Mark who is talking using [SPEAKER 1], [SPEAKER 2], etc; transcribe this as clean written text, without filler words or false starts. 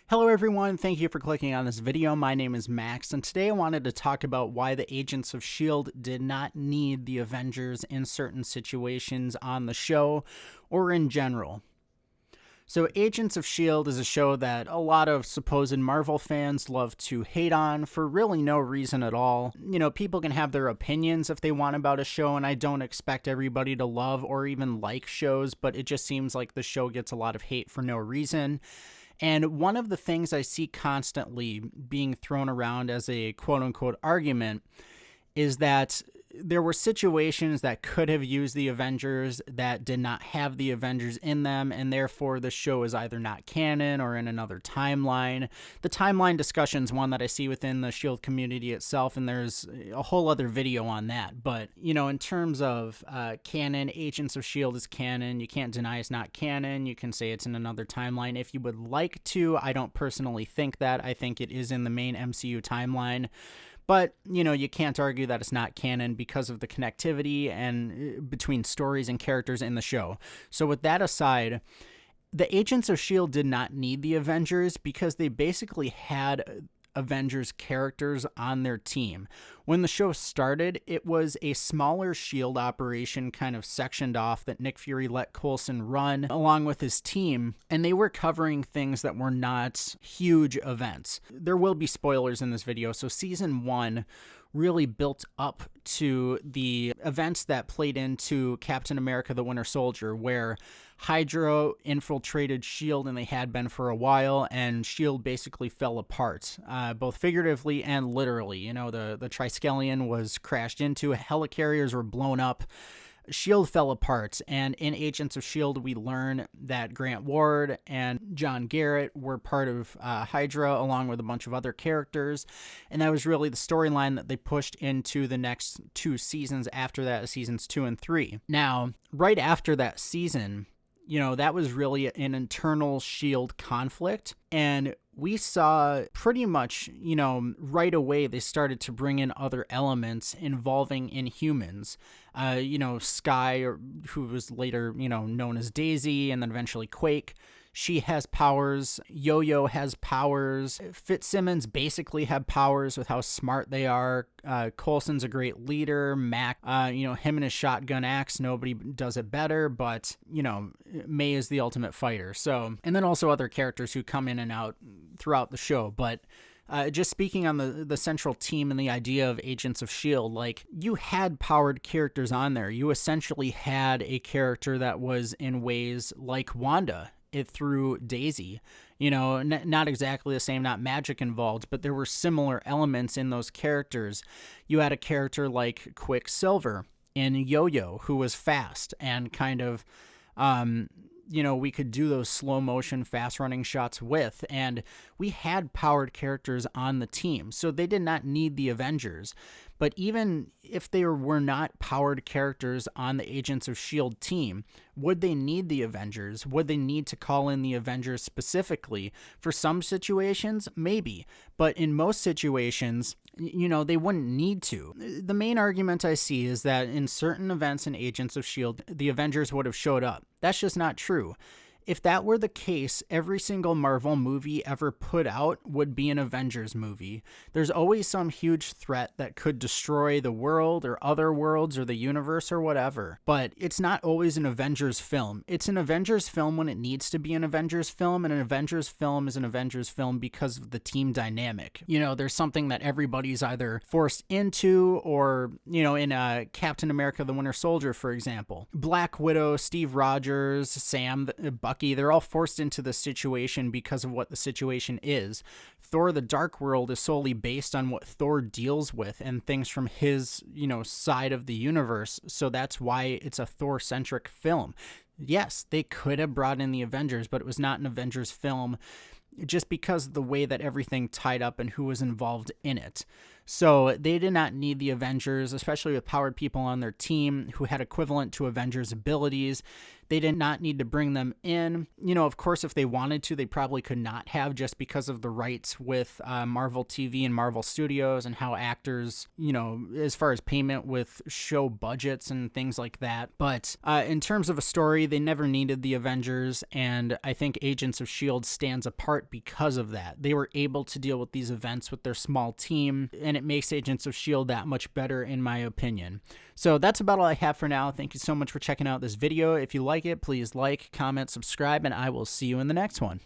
[SPEAKER 1] Hello everyone, thank you for clicking on this video. My name is Max, and today I wanted to talk about why the Agents of S.H.I.E.L.D. did not need the Avengers in certain situations on the show, or in general. So Agents of S.H.I.E.L.D. is a show that a lot of supposed Marvel fans love to hate on for really no reason at all. You know, people can have their opinions if they want about a show, and I don't expect everybody to love or even like shows, but it just seems like the show gets a lot of hate for no reason. And one of the things I see constantly being thrown around as a quote-unquote argument is that there were situations that could have used the Avengers that did not have the Avengers in them, and therefore the show is either not canon or in another timeline. The timeline discussion is one that I see within the S.H.I.E.L.D. community itself, and there's a whole other video on that. But, you know, in terms of canon, Agents of S.H.I.E.L.D. is canon. You can't deny it's not canon. You can say it's in another timeline if you would like to. I don't personally think that. I think it is in the main MCU timeline. But, you know, you can't argue that it's not canon because of the connectivity and between stories and characters in the show. So with that aside, the Agents of S.H.I.E.L.D. did not need the Avengers because they basically had Avengers characters on their team. When the show started, it was a smaller S.H.I.E.L.D. operation kind of sectioned off that Nick Fury let Coulson run along with his team, and they were covering things that were not huge events. There will be spoilers in this video, so Season 1 really built up to the events that played into Captain America the Winter Soldier, where Hydra infiltrated S.H.I.E.L.D. and they had been for a while, and S.H.I.E.L.D. basically fell apart, both figuratively and literally. You know, the Triskelion was crashed into, helicarriers were blown up, S.H.I.E.L.D. fell apart, and in Agents of S.H.I.E.L.D. we learn that Grant Ward and John Garrett were part of Hydra along with a bunch of other characters, and that was really the storyline that they pushed into the next two seasons after that, seasons 2 and 3. Now, right after that season, you know, that was really an internal S.H.I.E.L.D. conflict, and we saw pretty much, you know, right away they started to bring in other elements involving Inhumans. You know, Skye, who was later, you know, known as Daisy, and then eventually Quake. She has powers. Yo-Yo has powers. Fitzsimmons basically have powers with how smart they are. Coulson's a great leader. Mac, you know, him and his shotgun axe, nobody does it better, but, you know, May is the ultimate fighter. So, and then also other characters who come in and out throughout the show, but just speaking on the central team and the idea of Agents of S.H.I.E.L.D., like, you had powered characters on there. You essentially had a character that was in ways like Wanda through Daisy. You know, not exactly the same, not magic involved, but there were similar elements in those characters. You had a character like Quicksilver in Yo-Yo who was fast and kind of, you know, we could do those slow motion, fast running shots with, and we had powered characters on the team, so they did not need the Avengers. But even if they were not powered characters on the Agents of S.H.I.E.L.D. team, would they need the Avengers? Would they need to call in the Avengers specifically? For some situations, maybe. But in most situations, you know, they wouldn't need to. The main argument I see is that in certain events in Agents of S.H.I.E.L.D., the Avengers would have showed up. That's just not true. If that were the case, every single Marvel movie ever put out would be an Avengers movie. There's always some huge threat that could destroy the world or other worlds or the universe or whatever. But it's not always an Avengers film. It's an Avengers film when it needs to be an Avengers film, and an Avengers film is an Avengers film because of the team dynamic. You know, there's something that everybody's either forced into or, you know, in Captain America the Winter Soldier, for example. Black Widow, Steve Rogers, Sam, Bucky, they're all forced into the situation because of what the situation is. Thor the Dark World is solely based on what Thor deals with and things from his, you know, side of the universe. So that's why it's a Thor-centric film. Yes, they could have brought in the Avengers, but it was not an Avengers film just because of the way that everything tied up and who was involved in it. So they did not need the Avengers, especially with powered people on their team who had equivalent to Avengers abilities. They did not need to bring them in. You know, of course, if they wanted to, they probably could not have, just because of the rights with Marvel TV and Marvel Studios and how actors, you know, as far as payment with show budgets and things like that. But in terms of a story, they never needed the Avengers, and I think Agents of S.H.I.E.L.D. stands apart because of that. They were able to deal with these events with their small team, and it makes Agents of S.H.I.E.L.D. that much better, in my opinion. So that's about all I have for now. Thank you so much for checking out this video. If you like it, please like, comment, subscribe, and I will see you in the next one.